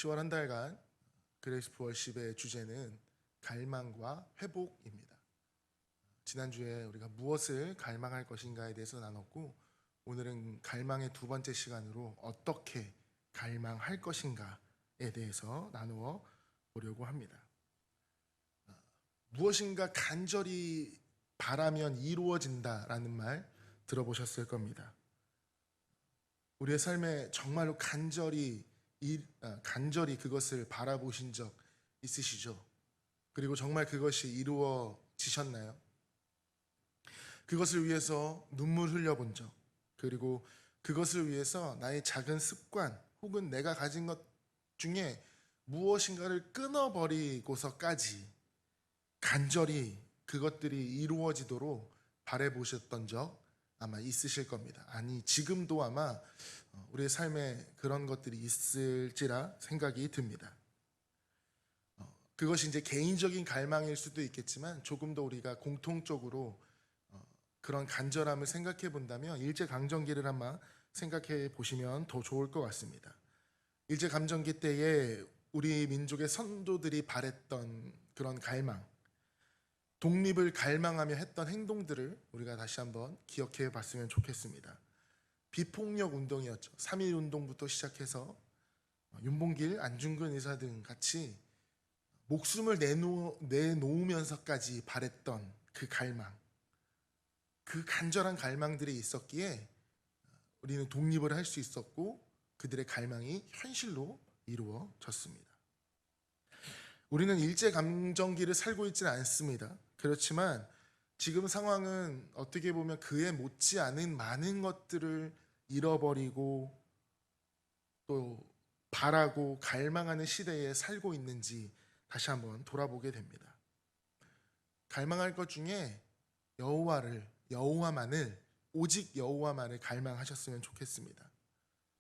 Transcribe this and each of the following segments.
10월 한 달간 그레이스프 월십의 주제는 갈망과 회복입니다. 지난주에 우리가 무엇을 갈망할 것인가에 대해서 나눴고, 오늘은 갈망의 두 번째 시간으로 어떻게 갈망할 것인가에 대해서 나누어 보려고 합니다. 무엇인가 간절히 바라면 이루어진다라는 말 들어보셨을 겁니다. 우리의 삶에 정말로 간절히 그것을 바라보신 적 있으시죠? 그리고 정말 그것이 이루어지셨나요? 그것을 위해서 눈물 흘려본 적, 그리고 그것을 위해서 나의 작은 습관 혹은 내가 가진 것 중에 무엇인가를 끊어버리고서까지 간절히 그것들이 이루어지도록 바라보셨던 적 아마 있으실 겁니다. 아니, 지금도 아마 우리의 삶에 그런 것들이 있을지라 생각이 듭니다. 그것이 이제 개인적인 갈망일 수도 있겠지만, 조금 더 우리가 공통적으로 그런 간절함을 생각해 본다면 일제강점기를 한번 생각해 보시면 더 좋을 것 같습니다. 일제감점기 때에 우리 민족의 선조들이 바랬던 그런 갈망, 독립을 갈망하며 했던 행동들을 우리가 다시 한번 기억해 봤으면 좋겠습니다. 비폭력 운동이었죠. 3.1 운동부터 시작해서 윤봉길, 안중근 의사 등 같이 목숨을 내놓으면서까지 바랬던 그 갈망, 그 간절한 갈망들이 있었기에 우리는 독립을 할 수 있었고, 그들의 갈망이 현실로 이루어졌습니다. 우리는 일제감정기를 살고 있지는 않습니다. 그렇지만 지금 상황은 어떻게 보면 그에 못지않은 많은 것들을 잃어버리고 또 바라고 갈망하는 시대에 살고 있는지 다시 한번 돌아보게 됩니다. 갈망할 것 중에 여호와만을, 오직 여호와만을 갈망하셨으면 좋겠습니다.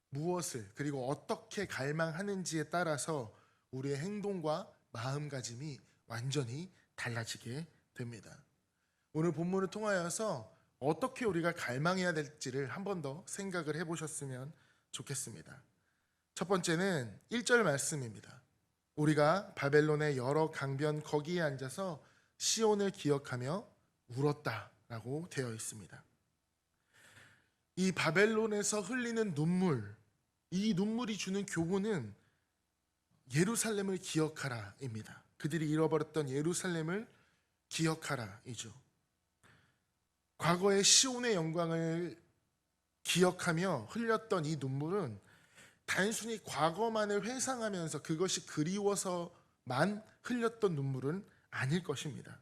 무엇을 그리고 어떻게 갈망하는지에 따라서 우리의 행동과 마음가짐이 완전히 달라지게 됩니다. 오늘 본문을 통하여서 어떻게 우리가 갈망해야 될지를 한 번 더 생각을 해보셨으면 좋겠습니다. 첫 번째는 1절 말씀입니다. 우리가 바벨론의 여러 강변 거기에 앉아서 시온을 기억하며 울었다라고 되어 있습니다. 이 바벨론에서 흘리는 눈물, 이 눈물이 주는 교훈은 예루살렘을 기억하라입니다. 그들이 잃어버렸던 예루살렘을 기억하라이죠. 과거의 시온의 영광을 기억하며 흘렸던 이 눈물은 단순히 과거만을 회상하면서 그것이 그리워서만 흘렸던 눈물은 아닐 것입니다.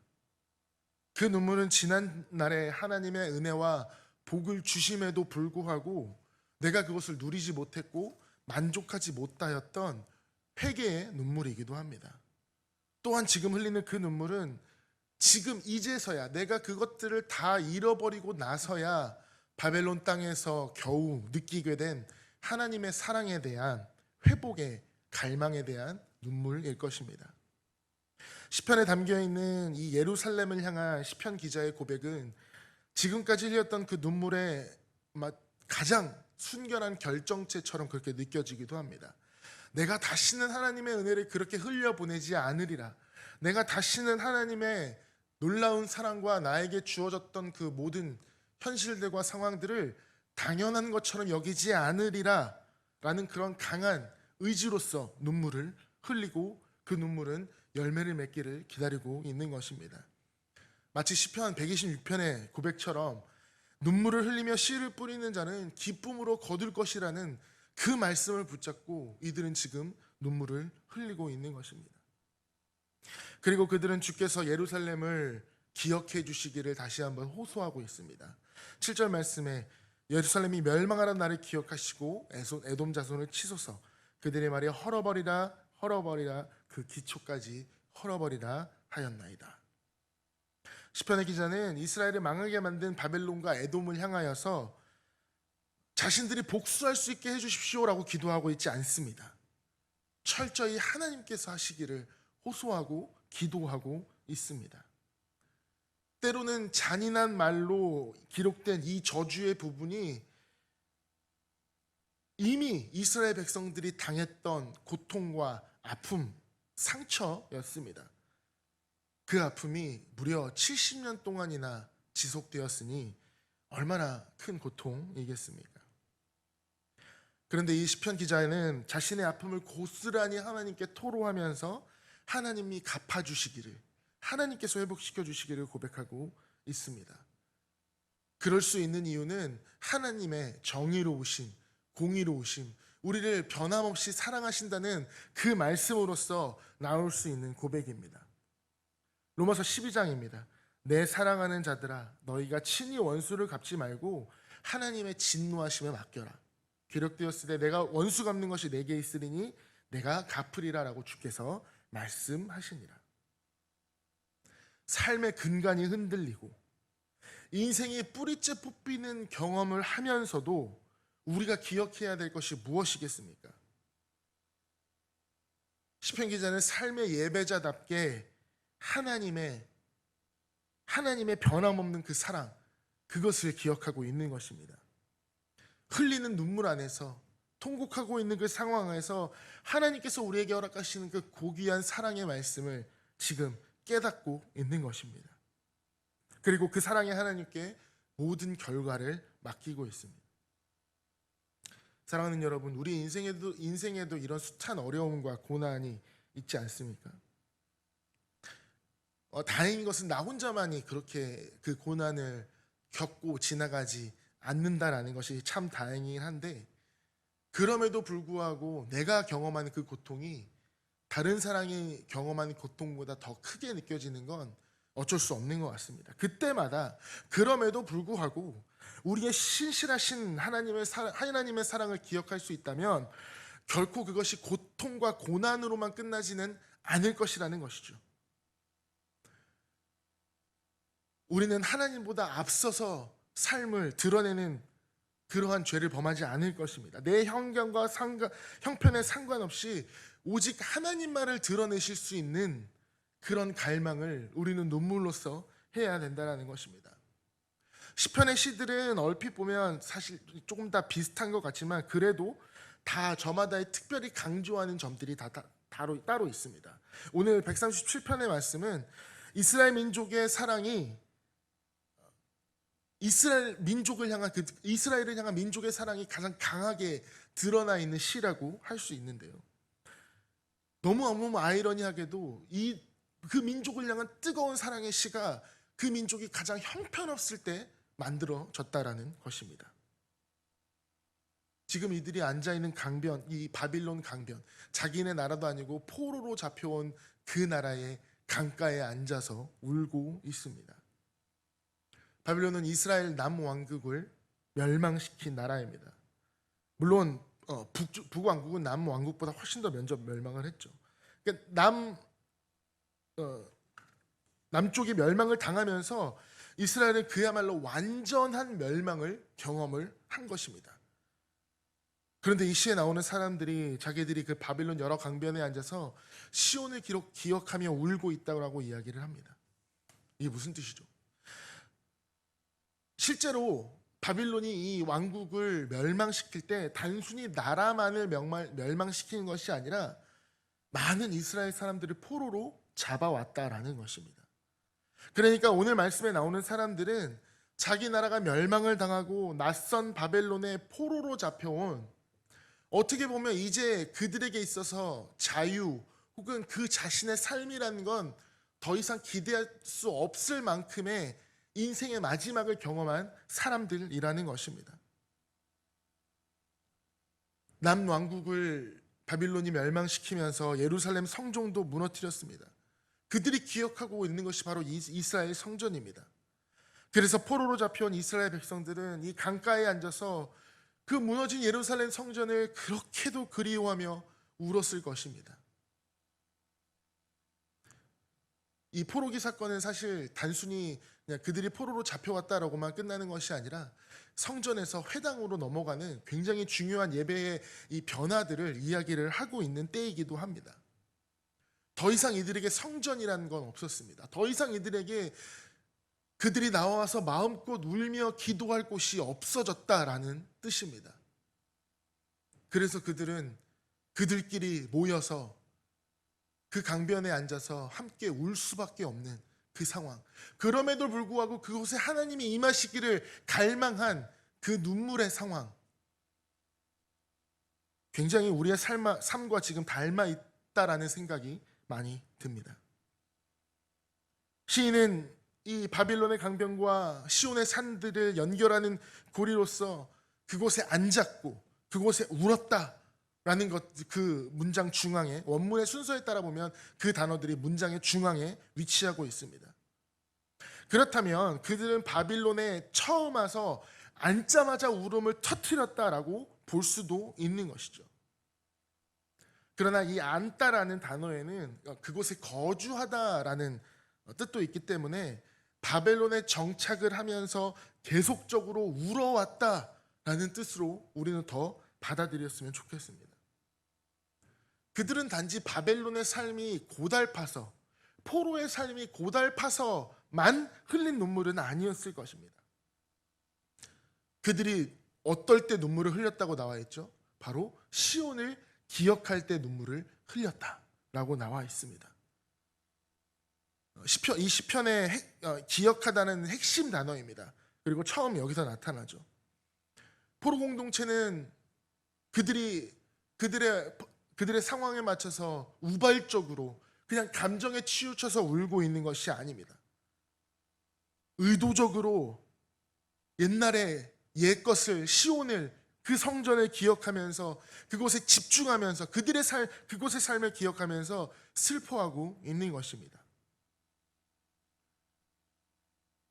그 눈물은 지난날에 하나님의 은혜와 복을 주심에도 불구하고 내가 그것을 누리지 못했고 만족하지 못하였던 회개의 눈물이기도 합니다. 또한 지금 흘리는 그 눈물은 지금 이제서야, 내가 그것들을 다 잃어버리고 나서야 바벨론 땅에서 겨우 느끼게 된 하나님의 사랑에 대한, 회복의 갈망에 대한 눈물일 것입니다. 시편에 담겨있는 이 예루살렘을 향한 시편 기자의 고백은 지금까지 흘렸던 그 눈물의 가장 순결한 결정체처럼 그렇게 느껴지기도 합니다. 내가 다시는 하나님의 은혜를 그렇게 흘려보내지 않으리라. 내가 다시는 하나님의 놀라운 사랑과 나에게 주어졌던 그 모든 현실들과 상황들을 당연한 것처럼 여기지 않으리라 라는 그런 강한 의지로서 눈물을 흘리고, 그 눈물은 열매를 맺기를 기다리고 있는 것입니다. 마치 시편 126편의 고백처럼 눈물을 흘리며 씨를 뿌리는 자는 기쁨으로 거둘 것이라는 그 말씀을 붙잡고 이들은 지금 눈물을 흘리고 있는 것입니다. 그리고 그들은 주께서 예루살렘을 기억해 주시기를 다시 한번 호소하고 있습니다. 7절 말씀에 예루살렘이 멸망하는 날을 기억하시고 에돔 자손을 치소서. 그들의 말이 헐어버리라 그 기초까지 헐어버리라 하였나이다. 시편의 기자는 이스라엘을 망하게 만든 바벨론과 에돔을 향하여서 자신들이 복수할 수 있게 해주십시오라고 기도하고 있지 않습니다. 철저히 하나님께서 하시기를 호소하고 기도하고 있습니다. 때로는 잔인한 말로 기록된 이 저주의 부분이 이미 이스라엘 백성들이 당했던 고통과 아픔, 상처였습니다. 그 아픔이 무려 70년 동안이나 지속되었으니 얼마나 큰 고통이겠습니까? 그런데 이 시편 기자는 자신의 아픔을 고스란히 하나님께 토로하면서 하나님이 갚아주시기를, 하나님께서 회복시켜 주시기를 고백하고 있습니다. 그럴 수 있는 이유는 하나님의 정의로우심, 공의로우심, 우리를 변함없이 사랑하신다는 그 말씀으로서 나올 수 있는 고백입니다. 로마서 12장입니다. 내 사랑하는 자들아, 너희가 친히 원수를 갚지 말고 하나님의 진노하심에 맡겨라. 기록되었을 때 내가 원수 갚는 것이 내게 있으리니 내가 갚으리라 라고 주께서 말씀하시니라. 삶의 근간이 흔들리고 인생이 뿌리째 뽑히는 경험을 하면서도 우리가 기억해야 될 것이 무엇이겠습니까? 시편 기자는 삶의 예배자답게 하나님의 변함없는 그 사랑, 그것을 기억하고 있는 것입니다. 흘리는 눈물 안에서, 통곡하고 있는 그 상황에서 하나님께서 우리에게 허락하시는 그 고귀한 사랑의 말씀을 지금 깨닫고 있는 것입니다. 그리고 그 사랑의 하나님께 모든 결과를 맡기고 있습니다. 사랑하는 여러분, 우리 인생에도 이런 숱한 어려움과 고난이 있지 않습니까? 다행인 것은 나 혼자만이 그렇게 그 고난을 겪고 지나가지 않는다라는 것이 참 다행이긴 한데, 그럼에도 불구하고 내가 경험하는 그 고통이 다른 사람이 경험하는 고통보다 더 크게 느껴지는 건 어쩔 수 없는 것 같습니다. 그때마다 그럼에도 불구하고 우리의 신실하신 하나님의 사랑을 기억할 수 있다면 결코 그것이 고통과 고난으로만 끝나지는 않을 것이라는 것이죠. 우리는 하나님보다 앞서서 삶을 드러내는 그러한 죄를 범하지 않을 것입니다. 내 형편에 상관없이 오직 하나님만을 드러내실 수 있는 그런 갈망을 우리는 눈물로써 해야 된다는 것입니다. 시편의 시들은 얼핏 보면 사실 조금 다 비슷한 것 같지만 그래도 다 저마다의 특별히 강조하는 점들이 다 따로 있습니다. 오늘 137편의 말씀은 이스라엘 민족의 사랑이 이스라엘을 향한 민족의 사랑이 가장 강하게 드러나 있는 시라고 할 수 있는데요. 너무 아이러니하게도 그 민족을 향한 뜨거운 사랑의 시가 그 민족이 가장 형편없을 때 만들어졌다라는 것입니다. 지금 이들이 앉아있는 강변, 이 바빌론 강변, 자기네 나라도 아니고 포로로 잡혀온 그 나라의 강가에 앉아서 울고 있습니다. 바빌론은 이스라엘 남왕국을 멸망시킨 나라입니다. 물론 북왕국은 남왕국보다 훨씬 더 먼저 멸망을 했죠. 그러니까 남쪽이 멸망을 당하면서 이스라엘은 그야말로 완전한 멸망을 경험을 한 것입니다. 그런데 이 시에 나오는 사람들이 자기들이 그 바빌론 여러 강변에 앉아서 시온을 기억하며 울고 있다고 이야기를 합니다. 이게 무슨 뜻이죠? 실제로 바빌론이 이 왕국을 멸망시킬 때 단순히 나라만을 멸망시키는 것이 아니라 많은 이스라엘 사람들을 포로로 잡아왔다라는 것입니다. 그러니까 오늘 말씀에 나오는 사람들은 자기 나라가 멸망을 당하고 낯선 바벨론의 포로로 잡혀온, 어떻게 보면 이제 그들에게 있어서 자유 혹은 그 자신의 삶이라는 건 더 이상 기대할 수 없을 만큼의 인생의 마지막을 경험한 사람들이라는 것입니다. 남왕국을 바빌론이 멸망시키면서 예루살렘 성종도 무너뜨렸습니다. 그들이 기억하고 있는 것이 바로 이스라엘 성전입니다. 그래서 포로로 잡혀온 이스라엘 백성들은 이 강가에 앉아서 그 무너진 예루살렘 성전을 그렇게도 그리워하며 울었을 것입니다. 이 포로기 사건은 사실 단순히 그냥 그들이 포로로 잡혀왔다라고만 끝나는 것이 아니라 성전에서 회당으로 넘어가는 굉장히 중요한 예배의 이 변화들을 이야기를 하고 있는 때이기도 합니다. 더 이상 이들에게 성전이라는 건 없었습니다. 더 이상 이들에게 그들이 나와서 마음껏 울며 기도할 곳이 없어졌다라는 뜻입니다. 그래서 그들은 그들끼리 모여서 그 강변에 앉아서 함께 울 수밖에 없는 그 상황. 그럼에도 불구하고 그곳에 하나님이 임하시기를 갈망한 그 눈물의 상황. 굉장히 우리의 삶과 지금 닮아 있다라는 생각이 많이 듭니다. 시인은 이 바빌론의 강변과 시온의 산들을 연결하는 고리로서 그곳에 앉았고 그곳에 울었다라는 그 문장 중앙에, 원문의 순서에 따라 보면 그 단어들이 문장의 중앙에 위치하고 있습니다. 그렇다면 그들은 바빌론에 처음 와서 앉자마자 울음을 터뜨렸다라고 볼 수도 있는 것이죠. 그러나 이 앉다라는 단어에는 그곳에 거주하다라는 뜻도 있기 때문에 바벨론에 정착을 하면서 계속적으로 울어왔다라는 뜻으로 우리는 더 받아들였으면 좋겠습니다. 그들은 단지 바벨론의 삶이 고달파서, 포로의 삶이 고달파서만 흘린 눈물은 아니었을 것입니다. 그들이 어떨 때 눈물을 흘렸다고 나와 있죠? 바로 시온을 기억할 때 눈물을 흘렸다라고 나와 있습니다. 이 시편의 기억하다는 핵심 단어입니다. 그리고 처음 여기서 나타나죠. 포로 공동체는 그들의 상황에 맞춰서 우발적으로 그냥 감정에 치우쳐서 울고 있는 것이 아닙니다. 의도적으로 옛날에 옛것을, 시온을, 그 성전을 기억하면서 그곳에 집중하면서 그곳의 삶을 기억하면서 슬퍼하고 있는 것입니다.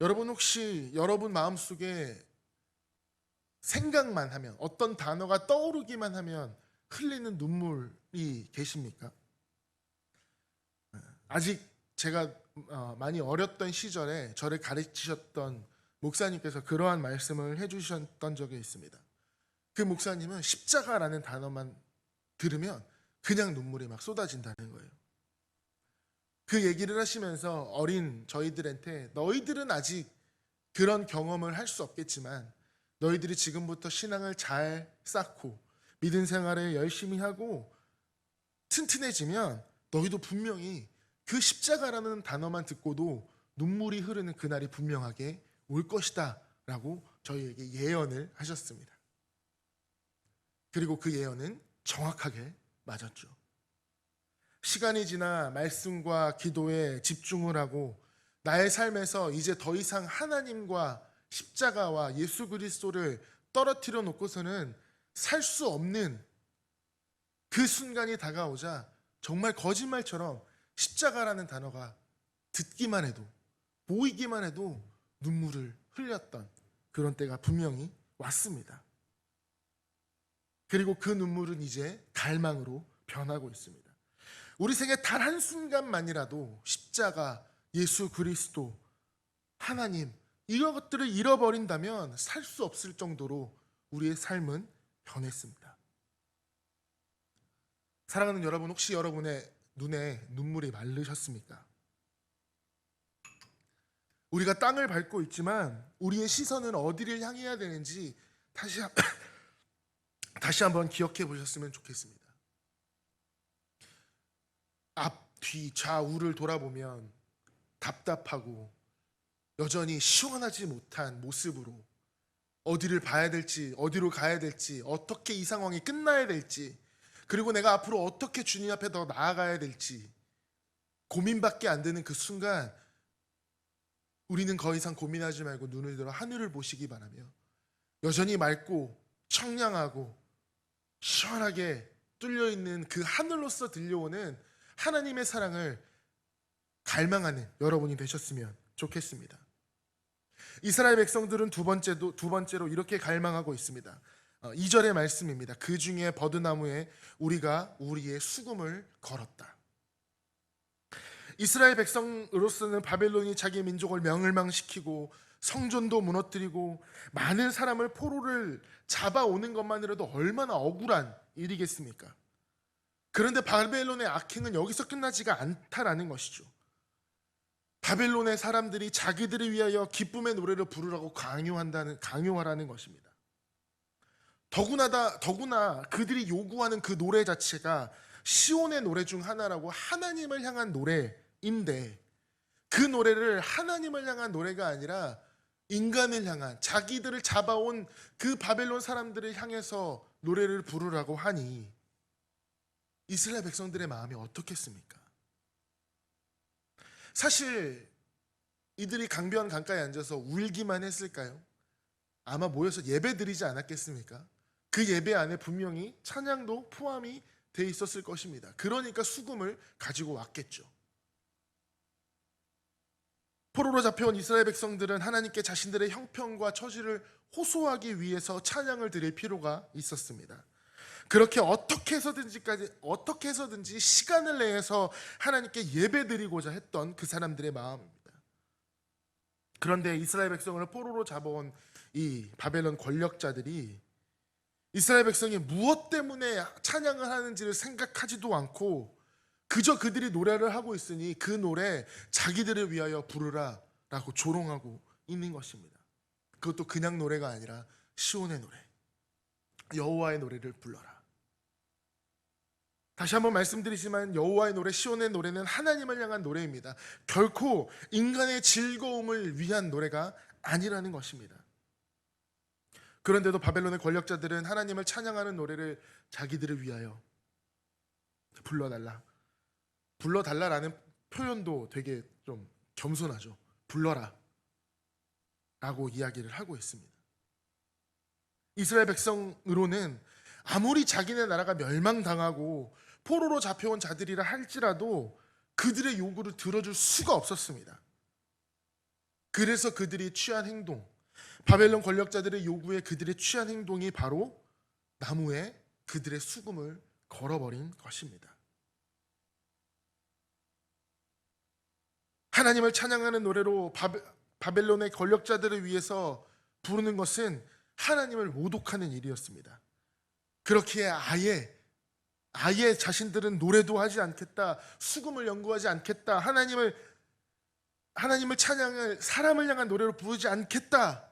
여러분 혹시 여러분 마음속에 생각만 하면, 어떤 단어가 떠오르기만 하면 흘리는 눈물이 계십니까? 아직 제가 많이 어렸던 시절에 저를 가르치셨던 목사님께서 그러한 말씀을 해주셨던 적이 있습니다. 그 목사님은 십자가라는 단어만 들으면 그냥 눈물이 막 쏟아진다는 거예요. 그 얘기를 하시면서 어린 저희들한테, 너희들은 아직 그런 경험을 할 수 없겠지만 너희들이 지금부터 신앙을 잘 쌓고 믿음 생활을 열심히 하고 튼튼해지면 너희도 분명히 그 십자가라는 단어만 듣고도 눈물이 흐르는 그날이 분명하게 올 것이다 라고 저희에게 예언을 하셨습니다. 그리고 그 예언은 정확하게 맞았죠. 시간이 지나 말씀과 기도에 집중을 하고 나의 삶에서 이제 더 이상 하나님과 십자가와 예수 그리스도를 떨어뜨려 놓고서는 살 수 없는 그 순간이 다가오자 정말 거짓말처럼 십자가라는 단어가 듣기만 해도, 보이기만 해도 눈물을 흘렸던 그런 때가 분명히 왔습니다. 그리고 그 눈물은 이제 갈망으로 변하고 있습니다. 우리 생에 단 한순간만이라도 십자가, 예수 그리스도, 하나님, 이런 것들을 잃어버린다면 살 수 없을 정도로 우리의 삶은 변했습니다. 사랑하는 여러분, 혹시 여러분의 눈에 눈물이 마르셨습니까? 우리가 땅을 밟고 있지만 우리의 시선은 어디를 향해야 되는지 다시 한번 기억해 보셨으면 좋겠습니다. 앞, 뒤, 좌우를 돌아보면 답답하고 여전히 시원하지 못한 모습으로 어디를 봐야 될지, 어디로 가야 될지, 어떻게 이 상황이 끝나야 될지, 그리고 내가 앞으로 어떻게 주님 앞에 더 나아가야 될지 고민밖에 안 되는 그 순간, 우리는 더 이상 고민하지 말고 눈을 들어 하늘을 보시기 바라며 여전히 맑고 청량하고 시원하게 뚫려있는 그 하늘로서 들려오는 하나님의 사랑을 갈망하는 여러분이 되셨으면 좋겠습니다. 이스라엘 백성들은 두 번째로 이렇게 갈망하고 있습니다. 2절의 말씀입니다. 그 중에 버드나무에 우리가 우리의 수금을 걸었다. 이스라엘 백성으로서는 바벨론이 자기 민족을 멸망시키고 성전도 무너뜨리고 많은 사람을 포로를 잡아오는 것만으로도 얼마나 억울한 일이겠습니까? 그런데 바벨론의 악행은 여기서 끝나지가 않다라는 것이죠. 바벨론의 사람들이 자기들을 위하여 기쁨의 노래를 부르라고 강요하라는 것입니다. 더구나 그들이 요구하는 그 노래 자체가 시온의 노래 중 하나라고 하나님을 향한 노래인데, 그 노래를 하나님을 향한 노래가 아니라 인간을 향한, 자기들을 잡아온 그 바벨론 사람들을 향해서 노래를 부르라고 하니 이스라엘 백성들의 마음이 어떻겠습니까? 사실 이들이 강변 강가에 앉아서 울기만 했을까요? 아마 모여서 예배 드리지 않았겠습니까? 그 예배 안에 분명히 찬양도 포함이 돼 있었을 것입니다. 그러니까 수금을 가지고 왔겠죠. 포로로 잡혀온 이스라엘 백성들은 하나님께 자신들의 형편과 처지를 호소하기 위해서 찬양을 드릴 필요가 있었습니다. 그렇게 어떻게 해서든지 시간을 내서 하나님께 예배드리고자 했던 그 사람들의 마음입니다. 그런데 이스라엘 백성을 포로로 잡아온 이 바벨론 권력자들이 이스라엘 백성이 무엇 때문에 찬양을 하는지를 생각하지도 않고 그저 그들이 노래를 하고 있으니 그 노래 자기들을 위하여 부르라 라고 조롱하고 있는 것입니다. 그것도 그냥 노래가 아니라 시온의 노래, 여호와의 노래를 불러라. 다시 한번 말씀드리지만 여호와의 노래, 시온의 노래는 하나님을 향한 노래입니다. 결코 인간의 즐거움을 위한 노래가 아니라는 것입니다. 그런데도 바벨론의 권력자들은 하나님을 찬양하는 노래를 자기들을 위하여 불러달라라는 표현도 되게 좀 겸손하죠. 불러라 라고 이야기를 하고 있습니다. 이스라엘 백성으로는 아무리 자기네 나라가 멸망당하고 포로로 잡혀온 자들이라 할지라도 그들의 요구를 들어줄 수가 없었습니다. 그래서 그들이 취한 행동, 바벨론 권력자들의 요구에 그들의 취한 행동이 바로 나무에 그들의 수금을 걸어버린 것입니다. 하나님을 찬양하는 노래로 바벨론의 권력자들을 위해서 부르는 것은 하나님을 모독하는 일이었습니다. 그렇기에 아예 자신들은 노래도 하지 않겠다, 수금을 연구하지 않겠다, 하나님을 찬양을 사람을 향한 노래로 부르지 않겠다,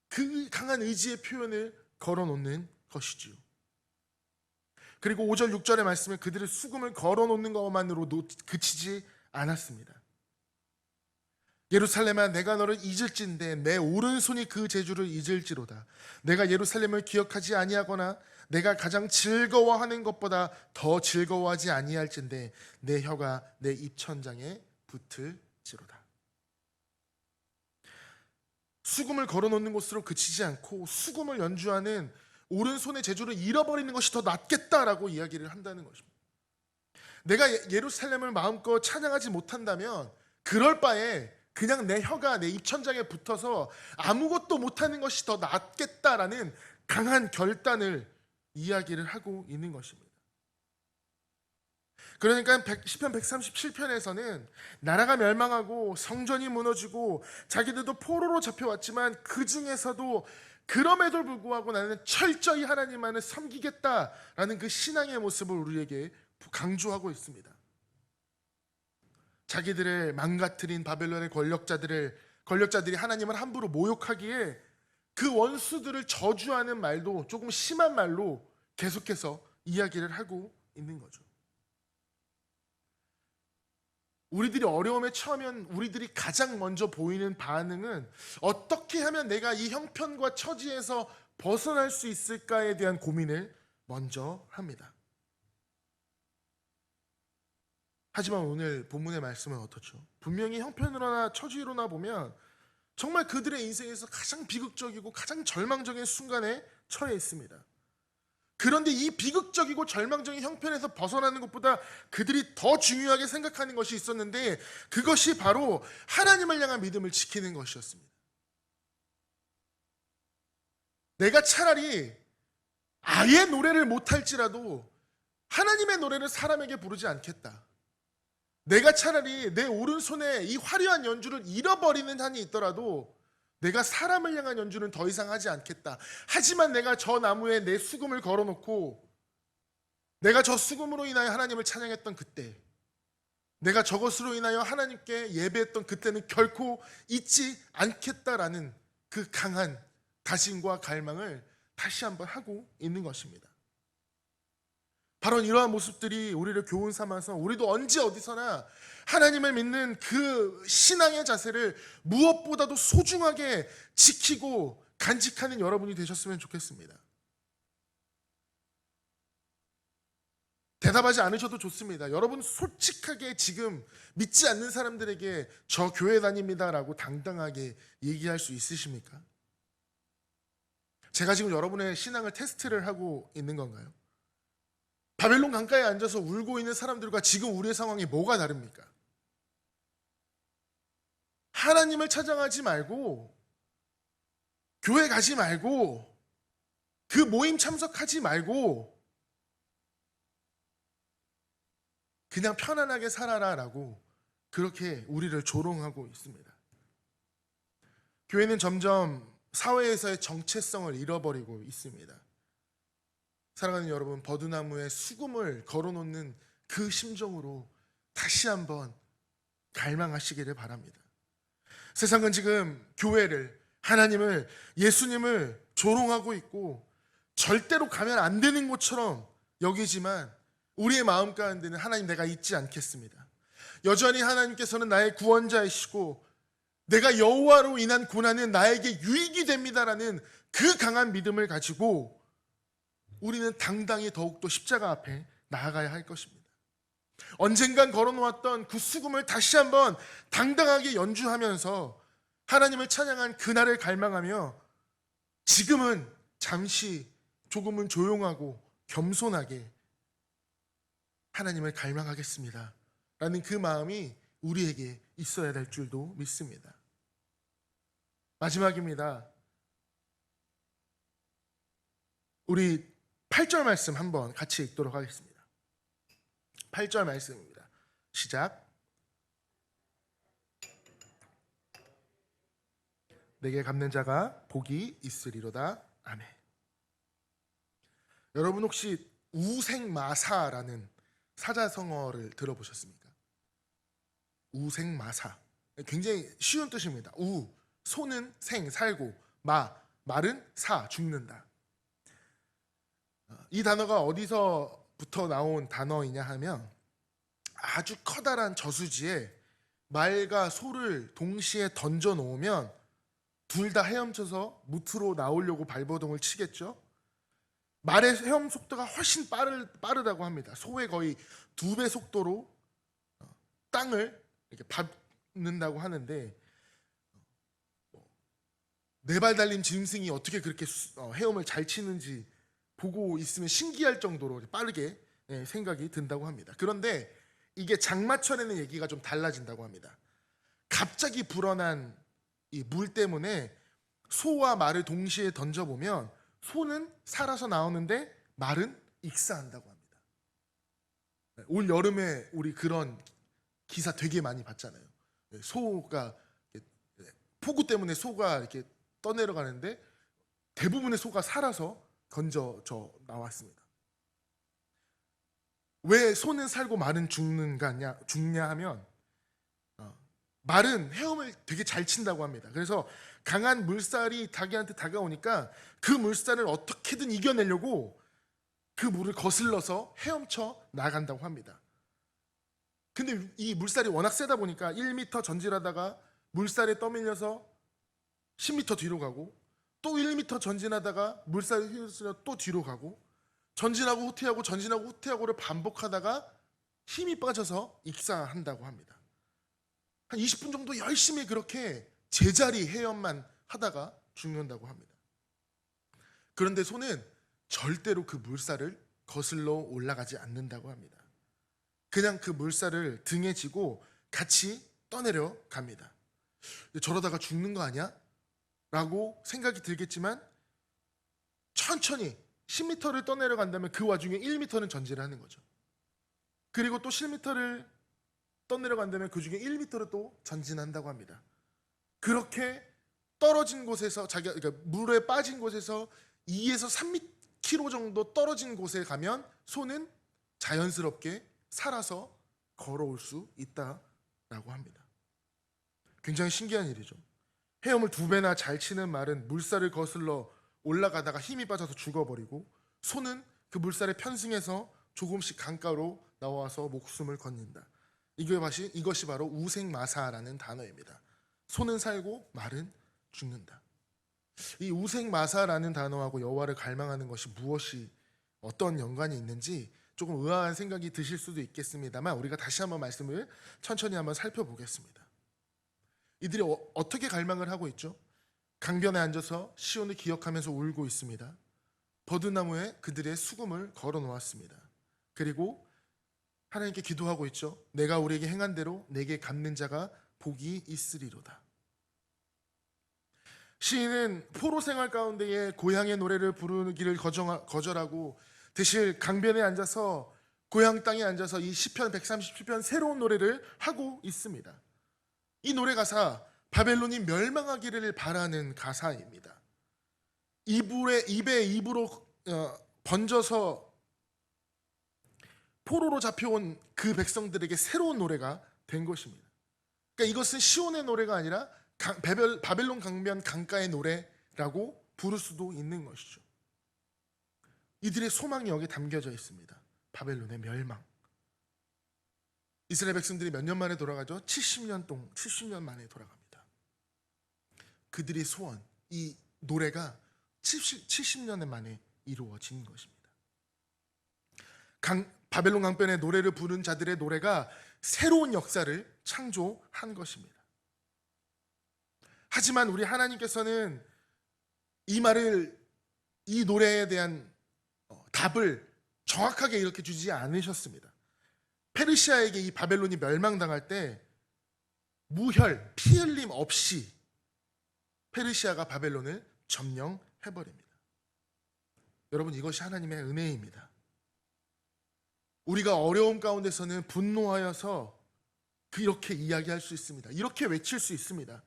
그 강한 의지의 표현을 걸어놓는 것이지요. 그리고 5절 6절의 말씀에 그들의 수금을 걸어놓는 것만으로 그치지 않았습니다. 예루살렘아, 내가 너를 잊을진대 내 오른손이 그 재주를 잊을지로다. 내가 예루살렘을 기억하지 아니하거나 내가 가장 즐거워하는 것보다 더 즐거워하지 아니할진대 내 혀가 내 입천장에 붙을지로다. 수금을 걸어놓는 것으로 그치지 않고 수금을 연주하는 오른손의 재주를 잃어버리는 것이 더 낫겠다라고 이야기를 한다는 것입니다. 내가 예루살렘을 마음껏 찬양하지 못한다면 그럴 바에 그냥 내 혀가 내 입천장에 붙어서 아무것도 못하는 것이 더 낫겠다라는 강한 결단을 이야기를 하고 있는 것입니다. 그러니까 시편 137편에서는 나라가 멸망하고 성전이 무너지고 자기들도 포로로 잡혀왔지만 그 중에서도 그럼에도 불구하고 나는 철저히 하나님만을 섬기겠다라는 그 신앙의 모습을 우리에게 강조하고 있습니다. 자기들을 망가뜨린 바벨론의 권력자들이 하나님을 함부로 모욕하기에 그 원수들을 저주하는 말도 조금 심한 말로 계속해서 이야기를 하고 있는 거죠. 우리들이 어려움에 처하면 우리들이 가장 먼저 보이는 반응은 어떻게 하면 내가 이 형편과 처지에서 벗어날 수 있을까에 대한 고민을 먼저 합니다. 하지만 오늘 본문의 말씀은 어떻죠? 분명히 형편으로나 처지로나 보면 정말 그들의 인생에서 가장 비극적이고 가장 절망적인 순간에 처해 있습니다. 그런데 이 비극적이고 절망적인 형편에서 벗어나는 것보다 그들이 더 중요하게 생각하는 것이 있었는데 그것이 바로 하나님을 향한 믿음을 지키는 것이었습니다. 내가 차라리 아예 노래를 못할지라도 하나님의 노래를 사람에게 부르지 않겠다. 내가 차라리 내 오른손에 이 화려한 연주를 잃어버리는 한이 있더라도 내가 사람을 향한 연주는 더 이상 하지 않겠다. 하지만 내가 저 나무에 내 수금을 걸어놓고 내가 저 수금으로 인하여 하나님을 찬양했던 그때, 내가 저것으로 인하여 하나님께 예배했던 그때는 결코 잊지 않겠다라는 그 강한 다짐과 갈망을 다시 한번 하고 있는 것입니다. 바로 이러한 모습들이 우리를 교훈 삼아서 우리도 언제 어디서나 하나님을 믿는 그 신앙의 자세를 무엇보다도 소중하게 지키고 간직하는 여러분이 되셨으면 좋겠습니다. 대답하지 않으셔도 좋습니다. 여러분 솔직하게 지금 믿지 않는 사람들에게 저 교회 다닙니다라고 당당하게 얘기할 수 있으십니까? 제가 지금 여러분의 신앙을 테스트를 하고 있는 건가요? 바벨론 강가에 앉아서 울고 있는 사람들과 지금 우리의 상황이 뭐가 다릅니까? 하나님을 찾아가지 말고, 교회 가지 말고, 그 모임 참석하지 말고 그냥 편안하게 살아라라고 그렇게 우리를 조롱하고 있습니다. 교회는 점점 사회에서의 정체성을 잃어버리고 있습니다. 사랑하는 여러분, 버드나무에 수금을 걸어놓는 그 심정으로 다시 한번 갈망하시기를 바랍니다. 세상은 지금 교회를, 하나님을, 예수님을 조롱하고 있고 절대로 가면 안 되는 것처럼 여기지만 우리의 마음 가운데는 하나님, 내가 잊지 않겠습니다. 여전히 하나님께서는 나의 구원자이시고 내가 여호와로 인한 고난은 나에게 유익이 됩니다라는 그 강한 믿음을 가지고 우리는 당당히 더욱더 십자가 앞에 나아가야 할 것입니다. 언젠간 걸어놓았던 그 수금을 다시 한번 당당하게 연주하면서 하나님을 찬양한 그날을 갈망하며 지금은 잠시 조금은 조용하고 겸손하게 하나님을 갈망하겠습니다 라는 그 마음이 우리에게 있어야 될 줄도 믿습니다. 마지막입니다. 우리 8절 말씀 한번 같이 읽도록 하겠습니다. 8절 말씀입니다. 시작. 내게 갚는 자가 복이 있으리로다. 아멘. 여러분 혹시 우생마사라는 사자성어를 들어보셨습니까? 우생마사. 굉장히 쉬운 뜻입니다. 우, 소는 생, 살고, 말은 사, 죽는다. 이 단어가 어디서부터 나온 단어이냐 하면 아주 커다란 저수지에 말과 소를 동시에 던져 놓으면 둘 다 헤엄쳐서 무트로 나오려고 발버둥을 치겠죠. 말의 헤엄 속도가 훨씬 빠르다고 합니다. 소의 거의 2배 속도로 땅을 이렇게 밟는다고 하는데, 4발 달린 짐승이 어떻게 그렇게 헤엄을 잘 치는지 보고 있으면 신기할 정도로 빠르게 생각이 든다고 합니다. 그런데 이게 장마철에는 얘기가 좀 달라진다고 합니다. 갑자기 불어난 이 물 때문에 소와 말을 동시에 던져보면 소는 살아서 나오는데 말은 익사한다고 합니다. 올 여름에 우리 그런 기사 되게 많이 봤잖아요. 소가 폭우 때문에 소가 이렇게 떠내려가는데 대부분의 소가 살아서 건져져 나왔습니다. 왜 소는 살고 말은 죽냐 하면 말은 헤엄을 되게 잘 친다고 합니다. 그래서 강한 물살이 닭한테 다가오니까 그 물살을 어떻게든 이겨내려고 그 물을 거슬러서 헤엄쳐 나간다고 합니다. 근데 이 물살이 워낙 세다 보니까 1m 전진하다가 물살에 떠밀려서 10m 뒤로 가고, 또 1m 전진하다가 물살에 휘둘려 또 뒤로 가고, 전진하고 후퇴하고 전진하고 후퇴하고를 반복하다가 힘이 빠져서 익사한다고 합니다. 한 20분 정도 열심히 그렇게 제자리 헤엄만 하다가 죽는다고 합니다. 그런데 소는 절대로 그 물살을 거슬러 올라가지 않는다고 합니다. 그냥 그 물살을 등에 지고 같이 떠내려 갑니다. 저러다가 죽는 거 아니야? 라고 생각이 들겠지만 천천히 10m를 떠내려 간다면 그 와중에 1m는 전진을 하는 거죠. 그리고 또 10m를 떠내려 간다면 그 중에 1m를 또 전진한다고 합니다. 그렇게 떨어진 곳에서 그러니까 물에 빠진 곳에서 2에서 3km 정도 떨어진 곳에 가면 소는 자연스럽게 살아서 걸어올 수 있다라고 합니다. 굉장히 신기한 일이죠. 헤엄을 2배나 잘 치는 말은 물살을 거슬러 올라가다가 힘이 빠져서 죽어버리고, 소는 그 물살에 편승해서 조금씩 강가로 나와서 목숨을 건진다. 이것이 바로 우생마사라는 단어입니다. 소는 살고 말은 죽는다. 이 우생마사라는 단어하고 여호와를 갈망하는 것이 무엇이 어떤 연관이 있는지 조금 의아한 생각이 드실 수도 있겠습니다만, 우리가 다시 한번 말씀을 천천히 한번 살펴보겠습니다. 이들이 어떻게 갈망을 하고 있죠? 강변에 앉아서 시온을 기억하면서 울고 있습니다. 버드나무에 그들의 수금을 걸어 놓았습니다. 그리고 하나님께 기도하고 있죠. 내가 우리에게 행한 대로 내게 갚는 자가 복이 있으리로다. 시인은 포로 생활 가운데에 고향의 노래를 부르기를 거절하고 대신 강변에 앉아서, 고향 땅에 앉아서 이 시편 137편 새로운 노래를 하고 있습니다. 이 노래 가사, 바벨론이 멸망하기를 바라는 가사입니다. 입에 입으로 번져서 포로로 잡혀온 그 백성들에게 새로운 노래가 된 것입니다. 그러니까 이것은 시온의 노래가 아니라 바벨론 강변 강가의 노래라고 부를 수도 있는 것이죠. 이들의 소망이 여기에 담겨져 있습니다. 바벨론의 멸망. 이스라엘 백성들이 몇 년 만에 돌아가죠? 70년 만에 돌아갑니다. 그들의 소원, 이 노래가 70년 만에 이루어진 것입니다. 바벨론 강변의 노래를 부른 자들의 노래가 새로운 역사를 창조한 것입니다. 하지만 우리 하나님께서는 이 노래에 대한 답을 정확하게 이렇게 주지 않으셨습니다. 페르시아에게 이 바벨론이 멸망당할 때 무혈, 피 흘림 없이 페르시아가 바벨론을 점령해버립니다. 여러분, 이것이 하나님의 은혜입니다. 우리가 어려움 가운데서는 분노하여서 이렇게 이야기할 수 있습니다. 이렇게 외칠 수 있습니다.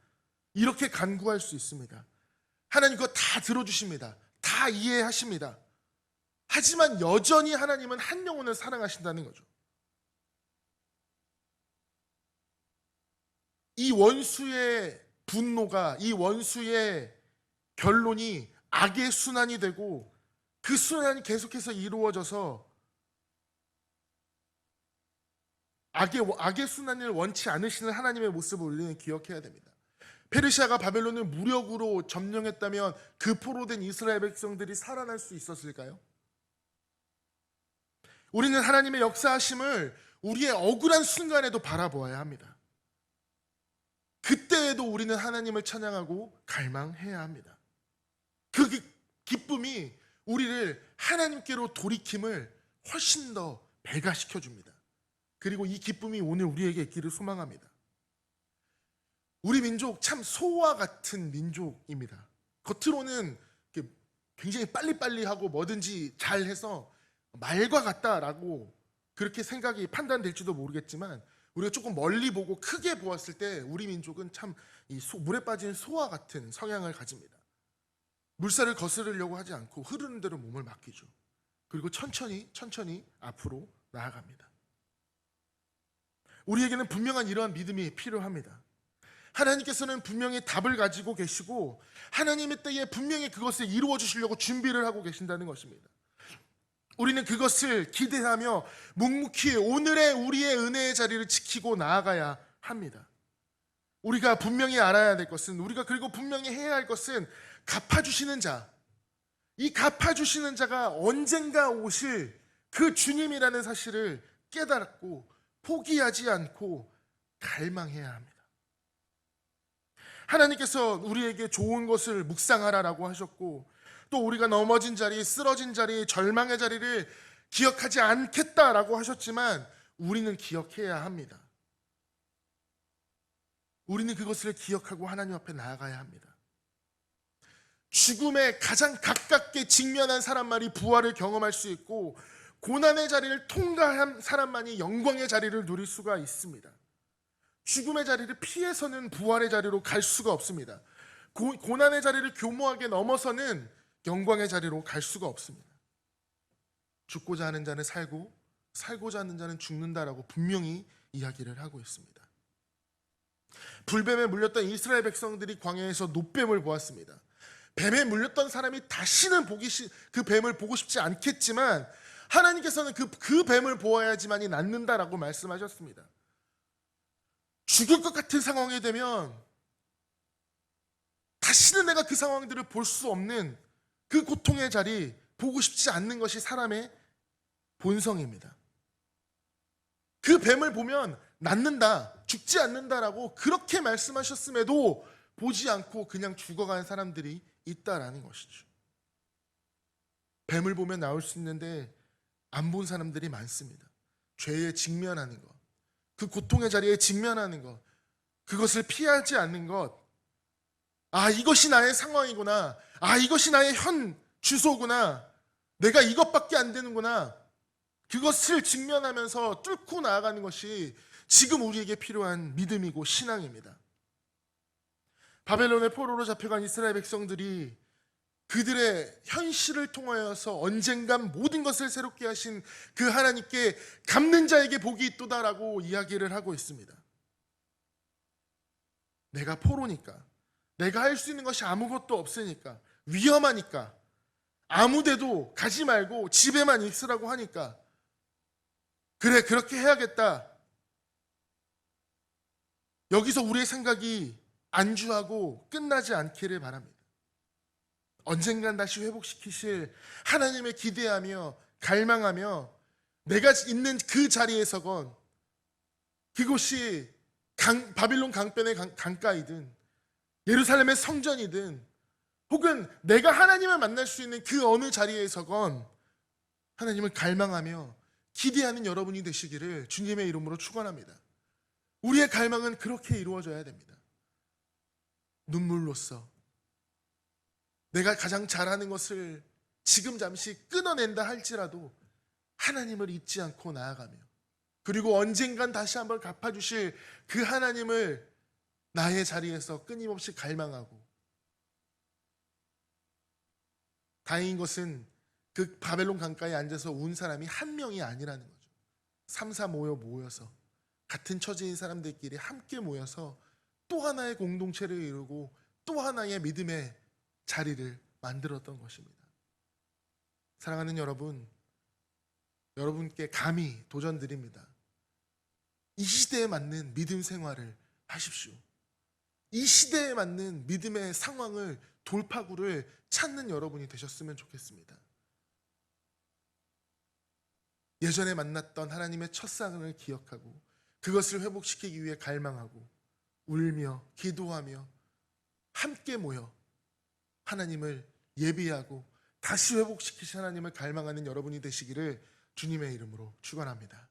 이렇게 간구할 수 있습니다. 하나님 그거 다 들어주십니다. 다 이해하십니다. 하지만 여전히 하나님은 한 영혼을 사랑하신다는 거죠. 이 원수의 분노가, 이 원수의 결론이 악의 순환이 되고, 그 순환이 계속해서 이루어져서 악의 순환을 원치 않으시는 하나님의 모습을 우리는 기억해야 됩니다. 페르시아가 바벨론을 무력으로 점령했다면 그 포로된 이스라엘 백성들이 살아날 수 있었을까요? 우리는 하나님의 역사하심을 우리의 억울한 순간에도 바라보아야 합니다. 그때에도 우리는 하나님을 찬양하고 갈망해야 합니다. 그 기쁨이 우리를 하나님께로 돌이킴을 훨씬 더 배가시켜 줍니다. 그리고 이 기쁨이 오늘 우리에게 있기를 소망합니다. 우리 민족 참 소와 같은 민족입니다. 겉으로는 굉장히 빨리빨리하고 뭐든지 잘해서 말과 같다라고 그렇게 생각이 판단될지도 모르겠지만, 우리가 조금 멀리 보고 크게 보았을 때 우리 민족은 참 물에 빠진 소와 같은 성향을 가집니다. 물살을 거스르려고 하지 않고 흐르는 대로 몸을 맡기죠. 그리고 천천히 앞으로 나아갑니다. 우리에게는 분명한 이러한 믿음이 필요합니다. 하나님께서는 분명히 답을 가지고 계시고 하나님의 때에 분명히 그것을 이루어 주시려고 준비를 하고 계신다는 것입니다. 우리는 그것을 기대하며 묵묵히 오늘의 우리의 은혜의 자리를 지키고 나아가야 합니다. 우리가 분명히 알아야 될 것은, 우리가 그리고 분명히 해야 할 것은 갚아주시는 자, 이 갚아주시는 자가 언젠가 오실 그 주님이라는 사실을 깨달았고 포기하지 않고 갈망해야 합니다. 하나님께서 우리에게 좋은 것을 묵상하라라고 하셨고, 또 우리가 넘어진 자리, 쓰러진 자리, 절망의 자리를 기억하지 않겠다라고 하셨지만 우리는 기억해야 합니다. 우리는 그것을 기억하고 하나님 앞에 나아가야 합니다. 죽음에 가장 가깝게 직면한 사람만이 부활을 경험할 수 있고, 고난의 자리를 통과한 사람만이 영광의 자리를 누릴 수가 있습니다. 죽음의 자리를 피해서는 부활의 자리로 갈 수가 없습니다. 고난의 자리를 교모하게 넘어서는 영광의 자리로 갈 수가 없습니다. 죽고자 하는 자는 살고, 살고자 하는 자는 죽는다라고 분명히 이야기를 하고 있습니다. 불뱀에 물렸던 이스라엘 백성들이 광야에서 놋뱀을 보았습니다. 뱀에 물렸던 사람이 다시는 그 뱀을 보고 싶지 않겠지만 하나님께서는 그 뱀을 보아야지만이 낫는다라고 말씀하셨습니다. 죽을 것 같은 상황이 되면 다시는 내가 그 상황들을 볼 수 없는 그 고통의 자리, 보고 싶지 않는 것이 사람의 본성입니다. 그 뱀을 보면 낫는다, 죽지 않는다라고 그렇게 말씀하셨음에도 보지 않고 그냥 죽어가는 사람들이 있다라는 것이죠. 뱀을 보면 나올 수 있는데 안 본 사람들이 많습니다. 죄에 직면하는 것, 그 고통의 자리에 직면하는 것, 그것을 피하지 않는 것, 아, 이것이 나의 상황이구나, 아, 이것이 나의 현 주소구나, 내가 이것밖에 안 되는구나, 그것을 직면하면서 뚫고 나아가는 것이 지금 우리에게 필요한 믿음이고 신앙입니다. 바벨론의 포로로 잡혀간 이스라엘 백성들이 그들의 현실을 통하여서 언젠간 모든 것을 새롭게 하신 그 하나님께 갚는 자에게 복이 있도다라고 이야기를 하고 있습니다. 내가 포로니까, 내가 할 수 있는 것이 아무것도 없으니까, 위험하니까, 아무데도 가지 말고 집에만 있으라고 하니까, 그래, 그렇게 해야겠다. 여기서 우리의 생각이 안주하고 끝나지 않기를 바랍니다. 언젠간 다시 회복시키실 하나님을 기대하며 갈망하며 내가 있는 그 자리에서건 그곳이 바빌론 강변의 강가이든 예루살렘의 성전이든 혹은 내가 하나님을 만날 수 있는 그 어느 자리에서건 하나님을 갈망하며 기대하는 여러분이 되시기를 주님의 이름으로 축원합니다. 우리의 갈망은 그렇게 이루어져야 됩니다. 눈물로써 내가 가장 잘하는 것을 지금 잠시 끊어낸다 할지라도 하나님을 잊지 않고 나아가며 그리고 언젠간 다시 한번 갚아주실 그 하나님을 나의 자리에서 끊임없이 갈망하고, 다행인 것은 그 바벨론 강가에 앉아서 운 사람이 한 명이 아니라는 거죠. 3, 4 모여서 같은 처지인 사람들끼리 함께 모여서 또 하나의 공동체를 이루고 또 하나의 믿음의 자리를 만들었던 것입니다. 사랑하는 여러분, 여러분께 감히 도전드립니다. 이 시대에 맞는 믿음 생활을 하십시오. 이 시대에 맞는 믿음의 상황을, 돌파구를 찾는 여러분이 되셨으면 좋겠습니다. 예전에 만났던 하나님의 첫사랑을 기억하고 그것을 회복시키기 위해 갈망하고 울며 기도하며 함께 모여 하나님을 예비하고 다시 회복시키신 하나님을 갈망하는 여러분이 되시기를 주님의 이름으로 축원합니다.